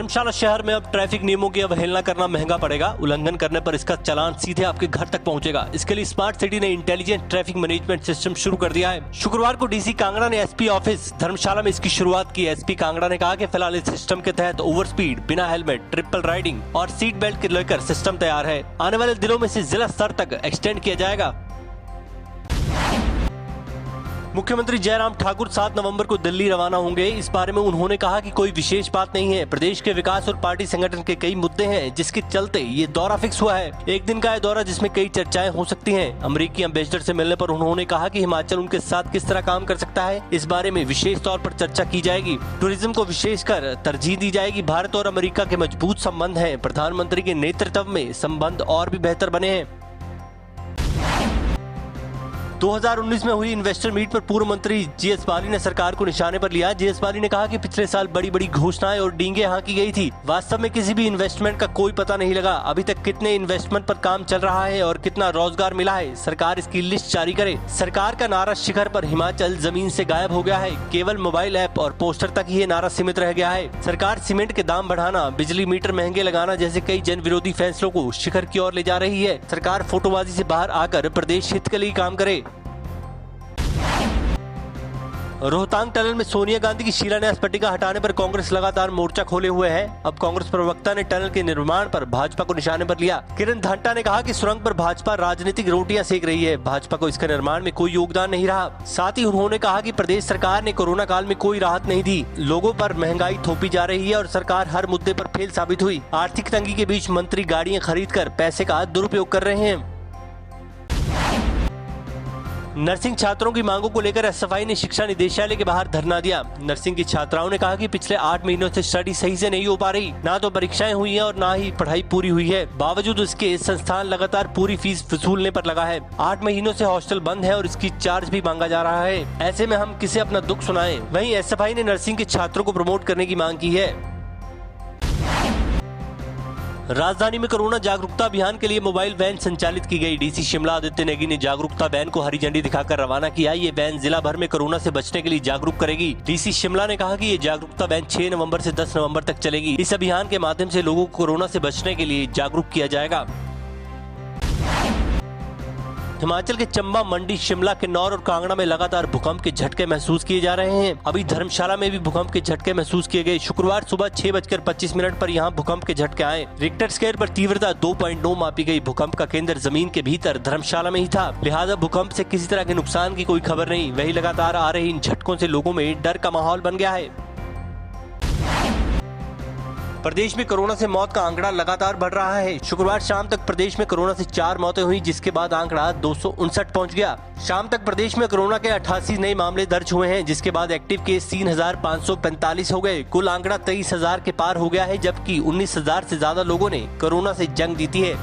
धर्मशाला शहर में अब ट्रैफिक नियमों की अवहेलना करना महंगा पड़ेगा। उल्लंघन करने पर इसका चालान सीधे आपके घर तक पहुंचेगा। इसके लिए स्मार्ट सिटी ने इंटेलिजेंट ट्रैफिक मैनेजमेंट सिस्टम शुरू कर दिया है। शुक्रवार को डीसी कांगड़ा ने एसपी ऑफिस धर्मशाला में इसकी शुरुआत की। एसपी कांगड़ा ने कहा कि फिलहाल इस सिस्टम के तहत ओवर स्पीड, बिना हेलमेट, ट्रिपल राइडिंग और सीट बेल्ट के लेकर सिस्टम तैयार है। आने वाले दिनों में इसे जिला स्तर तक एक्सटेंड किया जाएगा। मुख्यमंत्री जयराम ठाकुर 7 नवंबर को दिल्ली रवाना होंगे। इस बारे में उन्होंने कहा कि कोई विशेष बात नहीं है। प्रदेश के विकास और पार्टी संगठन के कई मुद्दे हैं जिसके चलते ये दौरा फिक्स हुआ है। एक दिन का यह दौरा जिसमें कई चर्चाएं हो सकती हैं। अमेरिकी एम्बेसडर से मिलने पर उन्होंने कहा कि हिमाचल उनके साथ किस तरह काम कर सकता है, इस बारे में विशेष तौर पर चर्चा की जाएगी। टूरिज्म को विशेषकर तरजीह दी जाएगी। भारत और अमेरिका के मजबूत संबंध है। प्रधानमंत्री के नेतृत्व में संबंध और भी बेहतर बने हैं। 2019 में हुई इन्वेस्टर मीट पर पूर्व मंत्री जीएस बाली ने सरकार को निशाने पर लिया। जीएस बाली ने कहा कि पिछले साल बड़ी बड़ी घोषणाएं और डींगे हाँकी गई थी। वास्तव में किसी भी इन्वेस्टमेंट का कोई पता नहीं लगा। अभी तक कितने इन्वेस्टमेंट पर काम चल रहा है और कितना रोजगार मिला है, सरकार इसकी लिस्ट जारी करे। सरकार का नारा शिखर पर हिमाचल जमीन से गायब हो गया है। केवल मोबाइल ऐप और पोस्टर तक ही ये नारा सीमित रह गया है। सरकार सीमेंट के दाम बढ़ाना, बिजली मीटर महंगे लगाना जैसे कई जन विरोधी फैसलों को शिखर की ओर ले जा रही है। सरकार फोटोबाजी से बाहर आकर प्रदेश हित के लिए काम करे। रोहतांग टनल में सोनिया गांधी की शिलान्यास पट्टिका हटाने पर कांग्रेस लगातार मोर्चा खोले हुए है। अब कांग्रेस प्रवक्ता ने टनल के निर्माण पर भाजपा को निशाने पर लिया। किरण धांटा ने कहा कि सुरंग पर भाजपा राजनीतिक रोटियां सेक रही है। भाजपा को इसके निर्माण में कोई योगदान नहीं रहा। साथ ही उन्होंने कहा कि प्रदेश सरकार ने कोरोना काल में कोई राहत नहीं दी। लोगों पर महंगाई थोपी जा रही है और सरकार हर मुद्दे पर फेल साबित हुई। आर्थिक तंगी के बीच मंत्री गाड़ियां खरीद कर पैसे का दुरुपयोग कर रहे हैं। नर्सिंग छात्रों की मांगों को लेकर एसएफआई ने शिक्षा निदेशालय के बाहर धरना दिया। नर्सिंग की छात्राओं ने कहा कि पिछले 8 महीनों से स्टडी सही से नहीं हो पा रही। ना तो परीक्षाएं हुई हैं और ना ही पढ़ाई पूरी हुई है। बावजूद इसके संस्थान लगातार पूरी फीस वसूलने पर लगा है। 8 महीनों से हॉस्टल बंद है और इसकी चार्ज भी मांगा जा रहा है। ऐसे में हम किसे अपना दुख सुनाएं। वहीं एसएफआई ने नर्सिंग के छात्रों को प्रमोट करने की मांग की है। राजधानी में कोरोना जागरूकता अभियान के लिए मोबाइल वैन संचालित की गई। डीसी शिमला आदित्य नेगी ने जागरूकता वैन को हरी झंडी दिखाकर रवाना किया। ये वैन जिला भर में कोरोना से बचने के लिए जागरूक करेगी। डीसी शिमला ने कहा कि ये जागरूकता वैन 6 नवंबर से 10 नवंबर तक चलेगी। इस अभियान के माध्यम से लोगों को कोरोना से बचने के लिए जागरूक किया जाएगा। हिमाचल के चंबा, मंडी, शिमला, किन्नौर और कांगड़ा में लगातार भूकंप के झटके महसूस किए जा रहे हैं। अभी धर्मशाला में भी भूकंप के झटके महसूस किए गए। शुक्रवार सुबह 6:25 पर यहां भूकंप के झटके आए। रिक्टर स्केल पर तीव्रता 2.9 मापी गई। भूकंप का केंद्र जमीन के भीतर धर्मशाला में ही था। लिहाजा भूकंप से किसी तरह के नुकसान की कोई खबर नहीं। वही लगातार आ रहे इन झटकों से लोगों में डर का माहौल बन गया है। प्रदेश में कोरोना से मौत का आंकड़ा लगातार बढ़ रहा है। शुक्रवार शाम तक प्रदेश में कोरोना से 4 मौतें हुई, जिसके बाद आंकड़ा 259 पहुंच गया। शाम तक प्रदेश में कोरोना के 88 नए मामले दर्ज हुए हैं, जिसके बाद एक्टिव केस 3545 हो गए। कुल आंकड़ा 23,000 के पार हो गया है, जबकि 19,000 से ज्यादा लोगों ने कोरोना से जंग जीती है।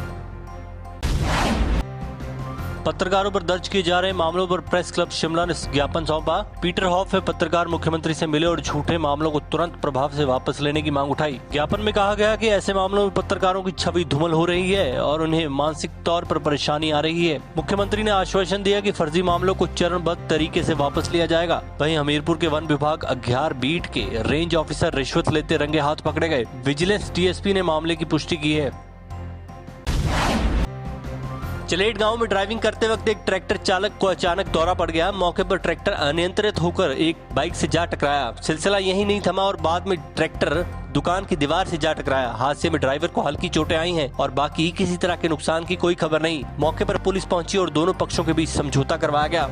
पत्रकारों पर दर्ज किए जा रहे मामलों पर प्रेस क्लब शिमला ने ज्ञापन सौंपा। पीटर हॉफ व पत्रकार मुख्यमंत्री से मिले और झूठे मामलों को तुरंत प्रभाव से वापस लेने की मांग उठाई। ज्ञापन में कहा गया कि ऐसे मामलों में पत्रकारों की छवि धूमिल हो रही है और उन्हें मानसिक तौर पर परेशानी आ रही है। मुख्यमंत्री ने आश्वासन दिया कि फर्जी मामलों को चरणबद्ध तरीके से वापस लिया जाएगा। वहीं हमीरपुर के वन विभाग अग्यार बीट के रेंज ऑफिसर रिश्वत लेते रंगे हाथ पकड़े गए। विजिलेंस डीएसपी ने मामले की पुष्टि की है। चलेट गांव में ड्राइविंग करते वक्त एक ट्रैक्टर चालक को अचानक दौरा पड़ गया। मौके पर ट्रैक्टर अनियंत्रित होकर एक बाइक से जा टकराया। सिलसिला यहीं नहीं थमा और बाद में ट्रैक्टर दुकान की दीवार से जा टकराया। हादसे में ड्राइवर को हल्की चोटें आई हैं और बाकी किसी तरह के नुकसान की कोई खबर नहीं। मौके पर पुलिस पहुंची और दोनों पक्षों के बीच समझौता करवाया गया।